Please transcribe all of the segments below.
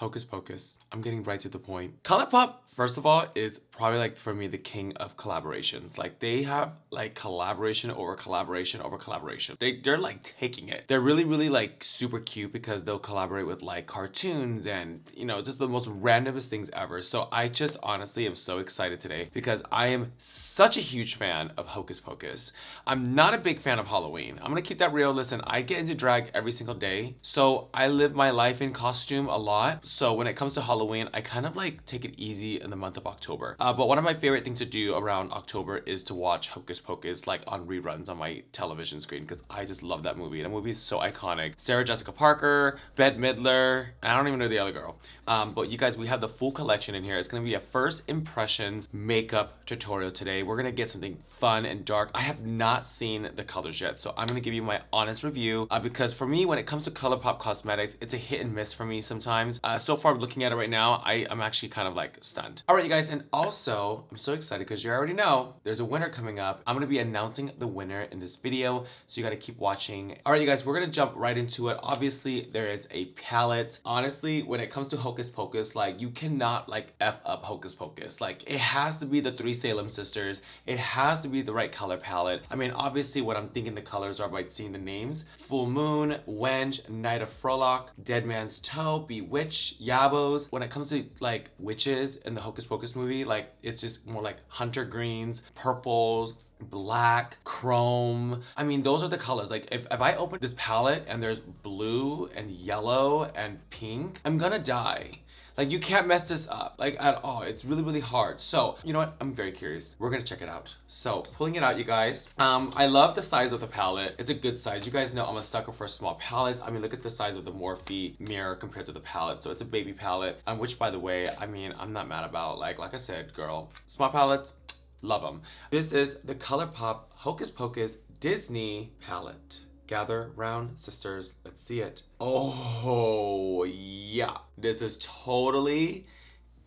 Hocus Pocus. I'm getting right to the point. ColourPop, first of all, is probably like for me the king of collaborations. Like they have like collaboration over collaboration over collaboration. They're like taking it. They're really like super cute because they'll collaborate with like cartoons and you know just the most randomest things ever. So I just honestly am so excited today because I am such a huge fan of Hocus Pocus. I'm not a big fan of Halloween. I'm gonna keep that real. Listen, I get into drag every single day, so I live my life in costume a lot. So when it comes to Halloween, I kind of like take it easy in the month of October. But one of my favorite things to do around October is to watch Hocus Pocus like on reruns on my television screen because I just love that movie. That movie is so iconic. Sarah Jessica Parker, Bette Midler, I don't even know the other girl. But you guys, we have the full collection in here. It's gonna be a first impressions makeup tutorial today. We're gonna get something fun and dark. I have not seen the colors yet, so I'm gonna give you my honest review because for me, when it comes to ColourPop cosmetics, it's a hit and miss for me sometimes. So far, looking at it right now, I'm actually kind of like stunned. All right, you guys, and also, I'm so excited because you already know there's a winner coming up. I'm gonna be announcing the winner in this video, so you gotta keep watching. All right, you guys, we're gonna jump right into it. Obviously, there is a palette. Honestly, when it comes to Hocus Pocus, like you cannot like F up Hocus Pocus. Like it has to be the three Salem sisters. It has to be the right color palette. I mean, obviously what I'm thinking the colors are by seeing the names. Full Moon, Wenge, Night of Frolock, Dead Man's Toe, Bewitched, Yabos. When it comes to like witches in the Hocus Pocus movie, like it's just more like hunter greens, purples, black, chrome. I mean, those are the colors. Like if I open this palette and there's blue and yellow and pink, I'm gonna die. Like you can't mess this up like at all. It's really hard. So you know what, I'm very curious. We're gonna check it out. So pulling it out, you guys. I love the size of the palette. It's a good size. You guys know I'm a sucker for small palettes. I mean, look at the size of the Morphe mirror compared to the palette. So it's a baby palette, which by the way, I mean, I'm not mad about. Like I said, girl, small palettes, love them. This is the ColourPop Hocus Pocus Disney palette. Gather round, sisters, let's see it. Oh yeah, this is totally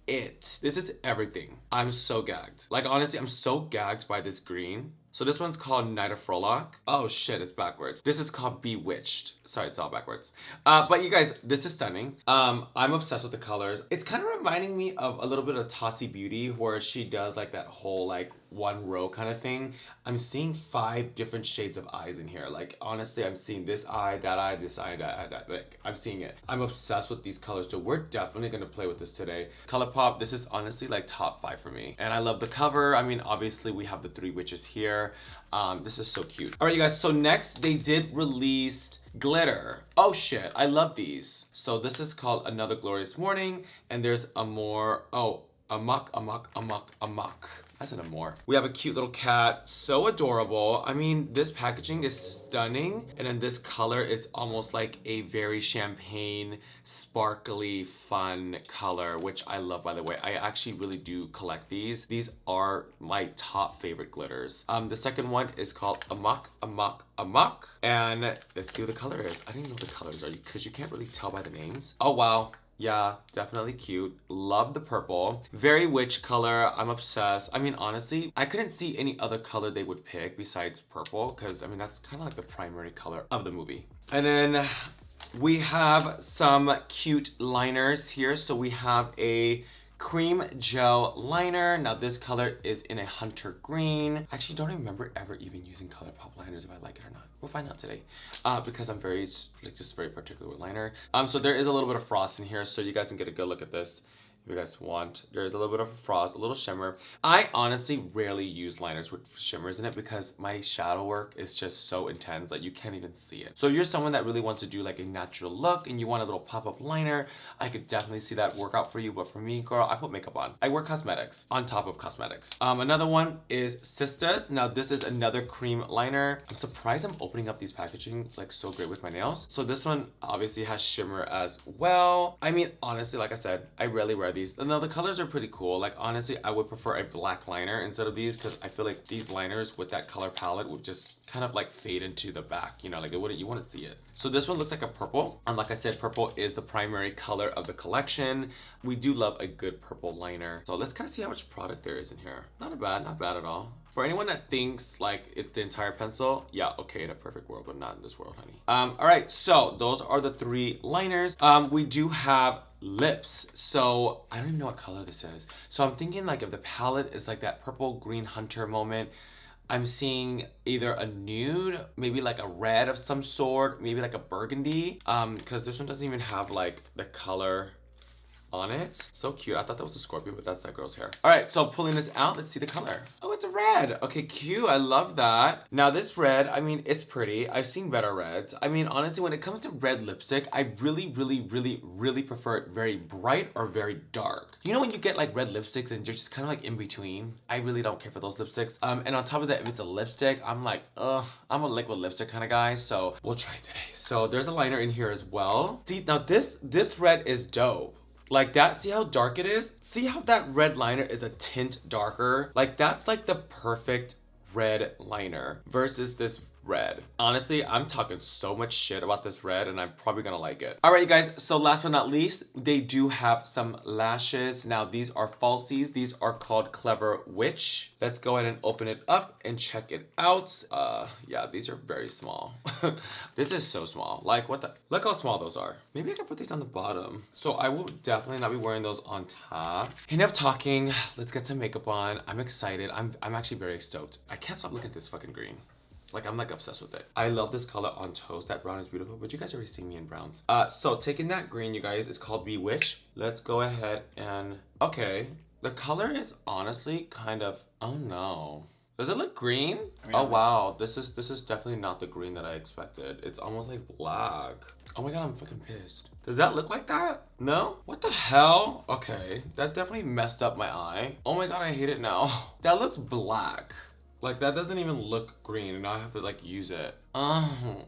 it. This is everything. I'm so gagged. Like honestly, I'm so gagged by this green. So this one's called Night of Frolock. Oh shit, it's backwards. This is called Bewitched. Sorry, it's all backwards. But you guys, this is stunning. I'm obsessed with the colors. It's kind of reminding me of a little bit of TATTI Beauty where she does like that whole like one row kind of thing. I'm seeing 5 different shades of eyes in here. Like honestly, I'm seeing this eye, that eye, this eye, that eye, that. Like I'm seeing it. I'm obsessed with these colors, so we're definitely gonna play with this today. ColourPop, this is honestly like top 5 for me. And I love the cover. I mean, obviously we have the 3 witches here. This is so cute. All right, you guys, so next they did release glitter. Oh shit, I love these. So this is called Another Glorious Morning, and there's a more, amok. That's an amor. We have a cute little cat, so adorable. I mean, this packaging is stunning, and then this color is almost like a very champagne, sparkly, fun color, which I love, by the way. I actually really do collect these. These are my top favorite glitters. The second one is called Amok, and let's see what the color is. I don't even know what the colors are because you can't really tell by the names. Oh wow. Yeah, definitely cute. Love the purple. Very witch color. I'm obsessed. I mean, honestly, I couldn't see any other color they would pick besides purple because, I mean, that's kind of like the primary color of the movie. And then we have some cute liners here. So we have a cream gel liner. Now this color is in a hunter green. I actually don't remember ever even using ColourPop liners if I like it or not. We'll find out today because I'm very like just very particular with liner. So there is a little bit of frost in here, so you guys can get a good look at this if you guys want. There's a little bit of a frost, a little shimmer. I honestly rarely use liners with shimmers in it because my shadow work is just so intense that you can't even see it. So if you're someone that really wants to do like a natural look and you want a little pop-up liner, I could definitely see that work out for you. But for me, girl, I put makeup on. I wear cosmetics on top of cosmetics. Another one is Sisters. Now this is another cream liner. I'm surprised I'm opening up these packaging like so great with my nails. So this one obviously has shimmer as well. I mean, honestly, like I said, I rarely wear these. Now the colors are pretty cool. Like honestly, I would prefer a black liner instead of these because I feel like these liners with that color palette would just kind of like fade into the back, you know, like it wouldn't, you want to see it. So this one looks like a purple, and like I said, purple is the primary color of the collection. We do love a good purple liner. So let's kind of see how much product there is in here. Not bad at all. For anyone that thinks like it's the entire pencil, yeah, okay, in a perfect world, but not in this world, honey. All right, so those are the 3 liners. We do have lips. So I don't even know what color this is. So I'm thinking like if the palette is like that purple green hunter moment, I'm seeing either a nude, maybe like a red of some sort, maybe like a burgundy, because this one doesn't even have like the color on it. So cute. I thought that was a Scorpio, but that's that girl's hair. All right, so pulling this out, let's see the color. Oh, it's a red. Okay, cute. I love that. Now this red, I mean, it's pretty. I've seen better reds. I mean, honestly, when it comes to red lipstick, I really prefer it very bright or very dark. You know when you get like red lipsticks and you're just kind of like in between? I really don't care for those lipsticks. And on top of that, if it's a lipstick, I'm like, ugh, I'm a liquid lipstick kind of guy, so we'll try it today. So there's a liner in here as well. See, now this red is dope. Like that, see how dark it is? See how that red liner is a tint darker? Like that's like the perfect red liner versus this red. Honestly, I'm talking so much shit about this red and I'm probably gonna like it. All right, you guys, so last but not least, they do have some lashes. Now, these are falsies. These are called Clever Witch. Let's go ahead and open it up and check it out. Yeah, these are very small. This is so small. Like, what the? Look how small those are. Maybe I can put these on the bottom. So I will definitely not be wearing those on top. Enough talking. Let's get some makeup on. I'm excited. I'm actually very stoked. I can't stop looking at this fucking green. Like, I'm like obsessed with it. I love this color on toast. That brown is beautiful, but you guys already see me in browns. So taking that green, you guys, is called Bewitch. Let's go ahead and, okay. The color is honestly kind of, oh no. Does it look green? I mean, oh wow, this is definitely not the green that I expected. It's almost like black. Oh my god, I'm fucking pissed. Does that look like that? No? What the hell? Okay, that definitely messed up my eye. Oh my god, I hate it now. That looks black. Like, that doesn't even look green, and now I have to, like, use it. Oh,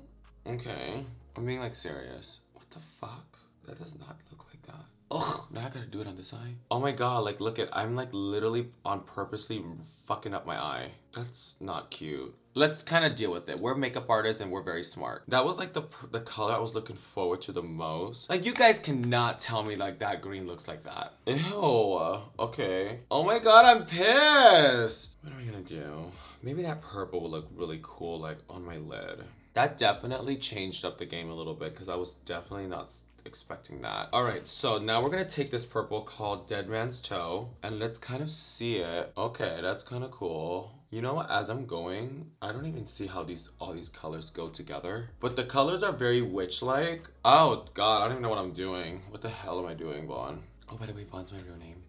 okay. I'm being, like, serious. What the fuck? That does not look like that. Ugh, now I gotta do it on this eye. Oh my god, like, look at, I'm, like, literally on purposely fucking up my eye. That's not cute. Let's kind of deal with it. We're makeup artists and we're very smart. That was, like, the color I was looking forward to the most. Like, you guys cannot tell me, like, that green looks like that. Ew, okay. Oh my god, I'm pissed. What am I gonna do? Maybe that purple will look really cool, like, on my lid. That definitely changed up the game a little bit because I was definitely not expecting that. All right, so now we're gonna take this purple called Dead Man's Toe and let's kind of see it. Okay, that's kind of cool. You know what, as I'm going, I don't even see how all these colors go together. But the colors are very witch-like. Oh god, I don't even know what I'm doing. What the hell am I doing, Vaughn? Oh, by the way, Vaughn's my real name.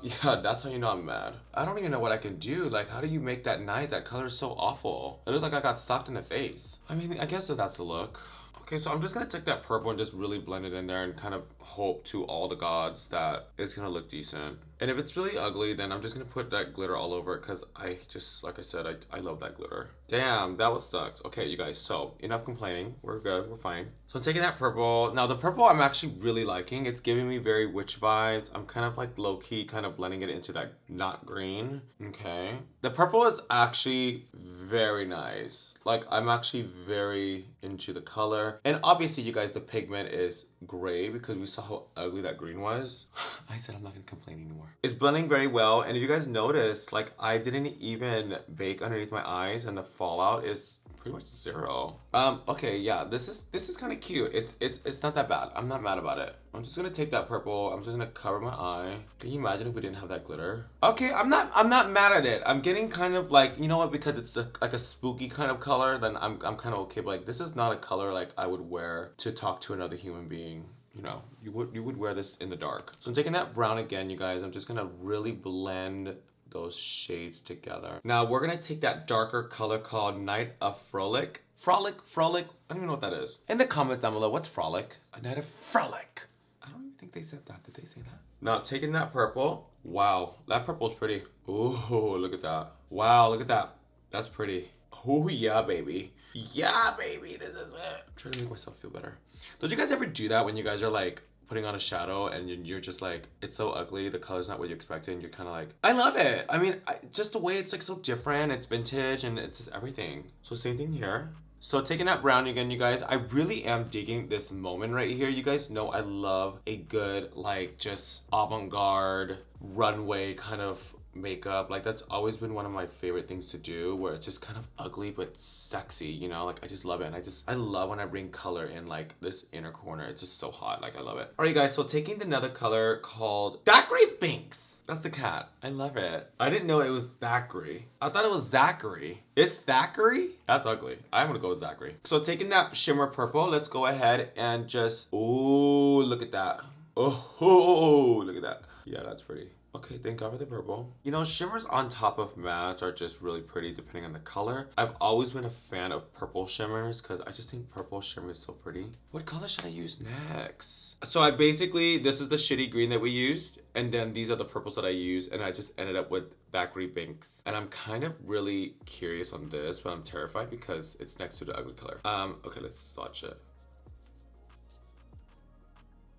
Yeah, that's how you know I'm mad. I don't even know what I can do. Like, how do you make that night? That color is so awful. It looks like I got socked in the face. I mean, I guess that's the look. Okay, so I'm just gonna take that purple and just really blend it in there and kind of hope to all the gods that it's gonna look decent. And if it's really ugly, then I'm just gonna put that glitter all over it because I just, like I said, I love that glitter. Damn, that was sucked. Okay, you guys, so enough complaining. We're good, we're fine. So I'm taking that purple. Now the purple I'm actually really liking. It's giving me very witch vibes. I'm kind of like low-key kind of blending it into that not green. Okay. The purple is actually very nice. Like, I'm actually very into the color. And obviously, you guys, the pigment is gray because we saw how ugly that green was. I said I'm not gonna complain anymore. It's blending very well, and if you guys notice, like, I didn't even bake underneath my eyes and the fallout is pretty much zero. Okay, yeah, this is kind of cute. It's not that bad. I'm not mad about it. I'm just gonna take that purple. I'm just gonna cover my eye. Can you imagine if we didn't have that glitter? Okay, I'm not mad at it. I'm getting kind of like, you know what, because it's like a spooky kind of color, then I'm kind of okay. But like, this is not a color like I would wear to talk to another human being. You know, you would wear this in the dark. So I'm taking that brown again, you guys. I'm just gonna really blend those shades together. Now we're gonna take that darker color called Night of Frolic. Frolic? I don't even know what that is. In the comments down below, what's frolic? A night of frolic. I don't even think they said that. Did they say that? Now taking that purple. Wow, that purple is pretty. Ooh, look at that. Wow, look at that. That's pretty. Oh yeah, baby. Yeah, baby, this is it. I'm trying to make myself feel better. Don't you guys ever do that when you guys are like putting on a shadow and you're just like, it's so ugly, the color's not what you expected, and you're kind of like, I love it. I mean, just the way it's like so different, it's vintage, and it's just everything. So same thing here. So taking that brown again, you guys, I really am digging this moment right here. You guys know I love a good, like, just avant-garde runway kind of makeup. Like that's always been one of my favorite things to do, where it's just kind of ugly but sexy, you know? Like I just love it, and I love when I bring color in like this inner corner. It's just so hot. Like I love it. All right, guys, so taking another color called Thackeray Binks. That's the cat. I love it. I didn't know it was Thackeray. I thought it was Zachary. It's Thackeray? That's ugly. I'm gonna go with Zachary. So taking that shimmer purple, let's go ahead and just, oh, look at that. Oh, look at that. Yeah, that's pretty. Okay, thank God for the purple. You know, shimmers on top of mattes are just really pretty depending on the color. I've always been a fan of purple shimmers because I just think purple shimmer is so pretty. What color should I use next? So I basically, this is the shitty green that we used, and then these are the purples that I used, and I just ended up with Thackeray Binks. And I'm kind of really curious on this, but I'm terrified because it's next to the ugly color. Okay, let's swatch it.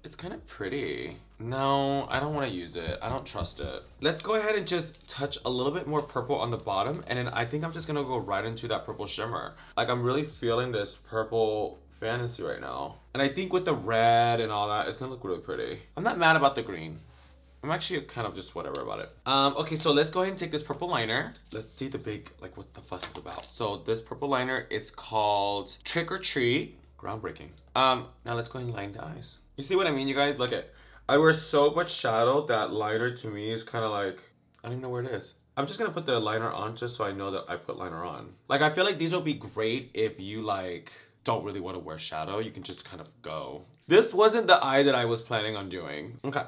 It's kind of pretty. No, I don't want to use it. I don't trust it. Let's go ahead and just touch a little bit more purple on the bottom, and then I think I'm just gonna go right into that purple shimmer. Like I'm really feeling this purple fantasy right now. And I think with the red and all that, it's gonna look really pretty. I'm not mad about the green. I'm actually kind of just whatever about it. Okay, so let's go ahead and take this purple liner. Let's see the big, like what the fuss is about. So this purple liner, it's called Trick or Treat. Groundbreaking. Now let's go ahead and line the eyes. You see what I mean, you guys? Look at, I wear so much shadow that liner to me is kind of like, I don't even know where it is. I'm just gonna put the liner on just so I know that I put liner on. Like I feel like these will be great if you like don't really want to wear shadow. You can just kind of go. This wasn't the eye that I was planning on doing. Okay.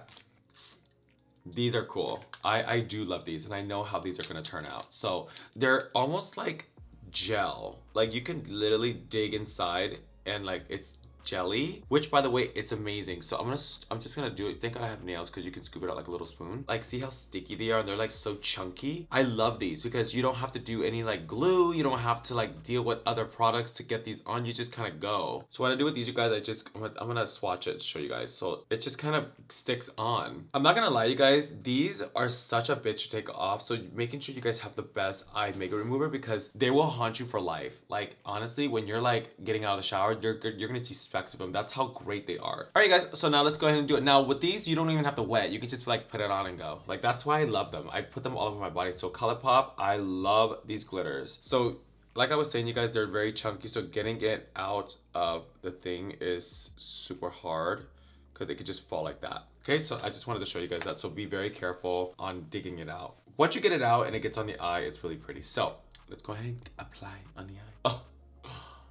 These are cool. I do love these, and I know how these are gonna turn out. So they're almost like gel. Like you can literally dig inside and like it's jelly, which by the way, it's amazing. So I'm just gonna do it. Thank God I have nails because you can scoop it out like a little spoon. Like see how sticky they are? They're like so chunky. I love these because you don't have to do any like glue. You don't have to like deal with other products to get these on. You just kind of go. So what I do with these, you guys, I'm gonna swatch it to show you guys. So it just kind of sticks on. I'm not gonna lie, you guys, these are such a bitch to take off. So making sure you guys have the best eye makeup remover because they will haunt you for life. Like honestly, when you're like getting out of the shower, you're gonna see specks of them. That's how great they are. All right, guys, so now let's go ahead and do it. Now with these, you don't even have to wet. You can just like put it on and go. Like that's why I love them. I put them all over my body. So ColourPop, I love these glitters. So like I was saying, you guys, they're very chunky. So getting it out of the thing is super hard because it could just fall like that. Okay, so I just wanted to show you guys that. So be very careful on digging it out. Once you get it out and it gets on the eye, it's really pretty. So let's go ahead and apply on the eye.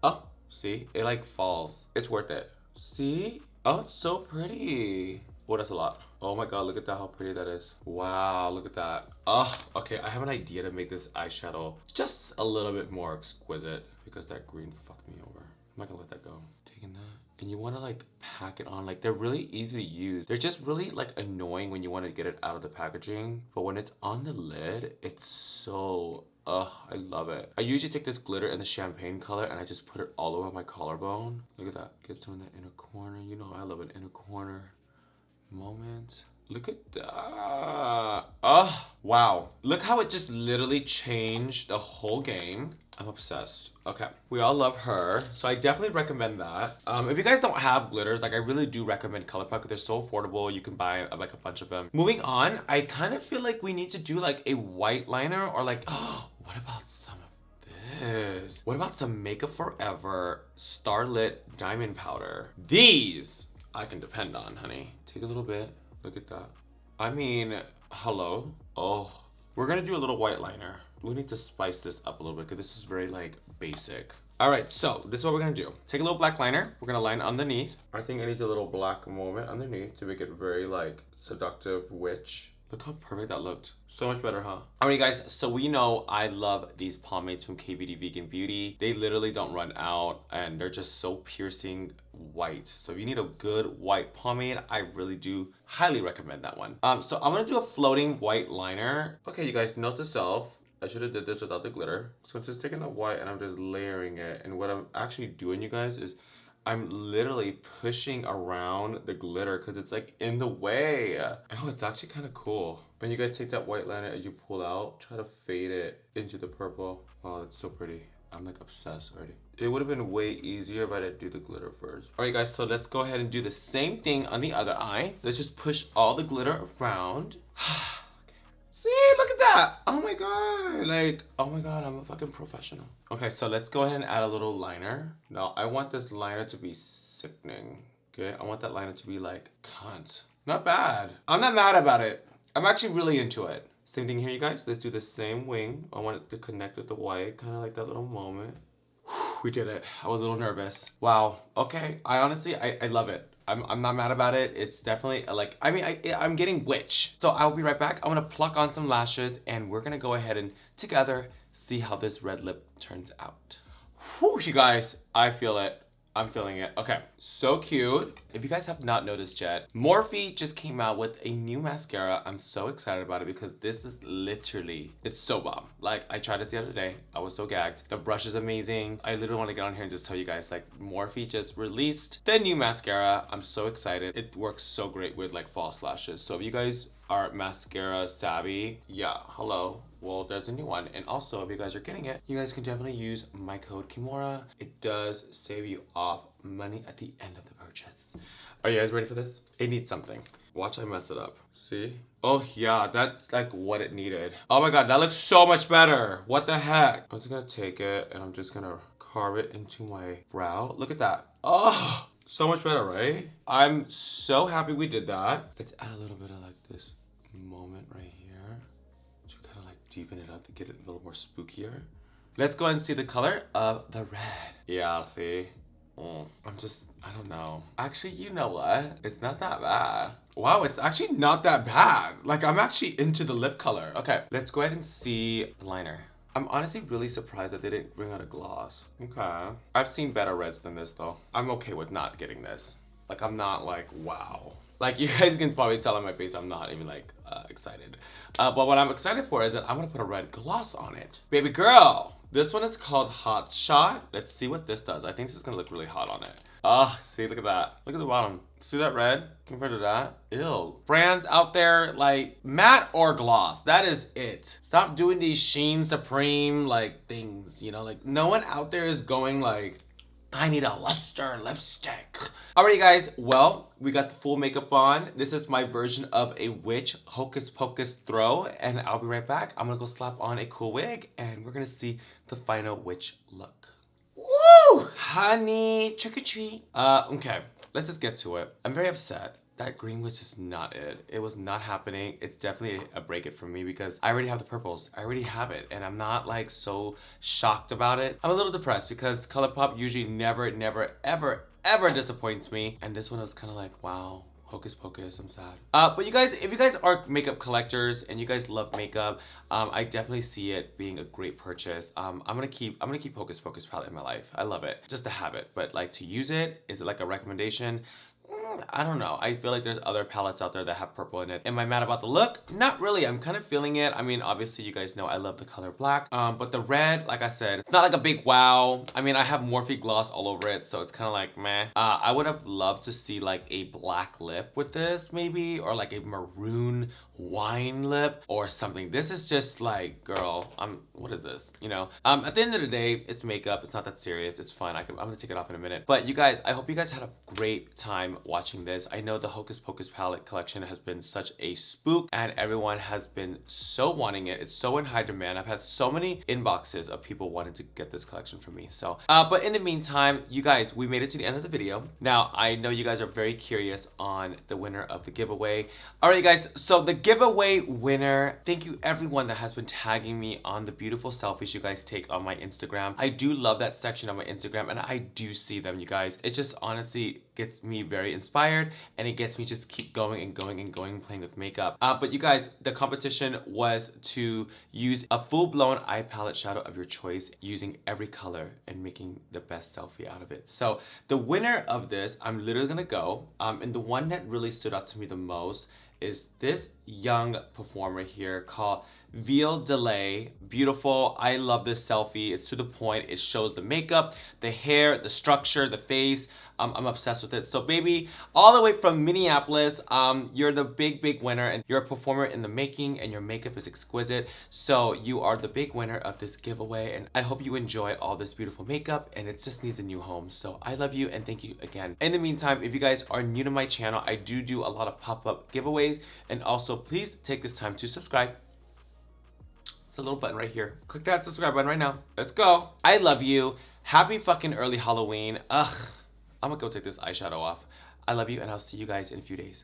Oh, see, it like falls. It's worth it. See? Oh, it's so pretty. Oh, that's a lot. Oh my God, look at that, how pretty that is. Wow, look at that. Oh, okay, I have an idea to make this eyeshadow just a little bit more exquisite because that green fucked me over. I'm not gonna let that go. Taking that. And you wanna like pack it on. Like they're really easy to use. They're just really like annoying when you wanna get it out of the packaging. But when it's on the lid, it's so, I love it. I usually take this glitter in the champagne color and I just put it all over my collarbone. Look at that. Get some in the inner corner. You know I love an inner corner moment. Look at that. Oh, wow. Look how it just literally changed the whole game. I'm obsessed. Okay, we all love her, so I definitely recommend that. If you guys don't have glitters, like I really do recommend ColourPop because they're so affordable. You can buy like a bunch of them. Moving on, I kind of feel like we need to do like a white liner or like, oh, what about some of this? What about some Makeup Forever Starlit Diamond Powder? These I can depend on, honey. Take a little bit. Look at that. I mean, hello. Oh, we're gonna do a little white liner. We need to spice this up a little bit because this is very like basic. All right, so this is what we're gonna do. Take a little black liner. We're gonna line underneath. I think I need a little black moment underneath to make it very like seductive witch. Look how perfect that looked. So much better, huh? Alright guys, so we know I love these pomades from KVD Vegan Beauty. They literally don't run out and they're just so piercing white. So if you need a good white pomade, I really do highly recommend that one. So I'm gonna do a floating white liner. Okay, you guys, note to self. I should have did this without the glitter. So I'm just taking the white and I'm just layering it. And what I'm actually doing, you guys, is I'm literally pushing around the glitter because it's like in the way. Oh, it's actually kind of cool. When you guys take that white liner and you pull out, try to fade it into the purple. Wow, it's so pretty. I'm like obsessed already. It would have been way easier if I didn't do the glitter first. All right guys, so let's go ahead and do the same thing on the other eye. Let's just push all the glitter around. Okay. See, look at that. Oh my god. Like, oh my god, I'm a fucking professional. Okay, so let's go ahead and add a little liner. Now, I want this liner to be sickening. Okay, I want that liner to be like, cunt. Not bad. I'm not mad about it. I'm actually really into it. Same thing here, you guys. Let's do the same wing. I want it to connect with the white, kind of like that little moment. We did it. I was a little nervous. Wow. Okay. I honestly, I love it. I'm not mad about it. It's definitely like, I mean, I'm getting witch. So I'll be right back. I'm gonna pluck on some lashes and we're gonna go ahead and together see how this red lip turns out. Whew, you guys, I feel it. I'm feeling it. Okay, so cute. If you guys have not noticed yet, Morphe just came out with a new mascara. I'm so excited about it because this is literally, it's so bomb. Like, I tried it the other day. I was so gagged. The brush is amazing. I literally want to get on here and just tell you guys, like, Morphe just released the new mascara. I'm so excited. It works so great with like false lashes. So if you guys are mascara savvy, yeah, hello. Well, there's a new one. And also, if you guys are getting it, you guys can definitely use my code Kimora. It does save you off money at the end of the purchase. Are you guys ready for this? It needs something. Watch I mess it up. See? Oh yeah, that's like what it needed. Oh my god, that looks so much better. What the heck? I'm just gonna take it and I'm just gonna carve it into my brow. Look at that. Oh, so much better, right? I'm so happy we did that. Let's add a little bit of like this moment right here. Deepen it up to get it a little more spookier. Let's go ahead and see the color of the red. Yeah, see? I don't know. Actually, you know what? It's not that bad. Wow, it's actually not that bad. Like, I'm actually into the lip color. Okay, let's go ahead and see the liner. I'm honestly really surprised that they didn't bring out a gloss. Okay. I've seen better reds than this, though. I'm okay with not getting this. Like, I'm not like, wow. Like, you guys can probably tell on my face I'm not even like excited. But what I'm excited for is that I'm gonna put a red gloss on it. Baby girl, this one is called Hot Shot. Let's see what this does. I think this is gonna look really hot on it. Oh, see, look at that. Look at the bottom. See that red compared to that? Ew. Brands out there, like, matte or gloss, that is it. Stop doing these Sheen Supreme, like, things, you know? Like, no one out there is going like, I need a luster lipstick. Alrighty guys, well, we got the full makeup on. This is my version of a witch hocus pocus throw, and I'll be right back. I'm gonna go slap on a cool wig, and we're gonna see the final witch look. Woo! Honey, trick or treat. Okay, let's just get to it. I'm very upset. That green was just not it. It was not happening. It's definitely a break it for me because I already have the purples. I already have it and I'm not like so shocked about it. I'm a little depressed because ColourPop usually never, ever disappoints me. And this one was kind of like, wow, hocus pocus, I'm sad. But you guys, if you guys are makeup collectors and you guys love makeup, I definitely see it being a great purchase. I'm gonna keep Hocus Pocus palette in my life. I love it, just to have it. But like to use it, is it like a recommendation? I don't know. I feel like there's other palettes out there that have purple in it. Am I mad about the look? Not really. I'm kind of feeling it. I mean, obviously you guys know I love the color black. But the red, like I said, it's not like a big wow. I mean, I have Morphe gloss all over it, so it's kind of like meh. I would have loved to see like a black lip with this maybe, or like a maroon wine lip or something. This is just like, girl, what is this? You know? At the end of the day, it's makeup. It's not that serious. It's fun. I'm gonna take it off in a minute. But you guys, I hope you guys had a great time watching this. I know the Hocus Pocus palette collection has been such a spook and everyone has been so wanting it. It's so in high demand. I've had so many inboxes of people wanting to get this collection from me. So, but in the meantime, you guys, we made it to the end of the video. Now, I know you guys are very curious on the winner of the giveaway. All right, guys, so the giveaway winner, thank you everyone that has been tagging me on the beautiful selfies you guys take on my Instagram. I do love that section on my Instagram and I do see them, you guys. It just honestly gets me very inspired and it gets me just keep going and going and going playing with makeup. But you guys, the competition was to use a full-blown eye palette shadow of your choice using every color and making the best selfie out of it. So the winner of this, I'm literally gonna go, and the one that really stood out to me the most is this young performer here called Veil Delay. Beautiful. I love this selfie. It's to the point. It shows the makeup, the hair, the structure, the face. I'm obsessed with it. So baby, all the way from Minneapolis, you're the big winner and you're a performer in the making and your makeup is exquisite. So you are the big winner of this giveaway and I hope you enjoy all this beautiful makeup and it just needs a new home. So I love you and thank you again. In the meantime, if you guys are new to my channel, I do a lot of pop-up giveaways and also please take this time to subscribe. It's a little button right here. Click that subscribe button right now. Let's go. I love you. Happy fucking early Halloween. Ugh. I'm gonna go take this eyeshadow off. I love you, and I'll see you guys in a few days.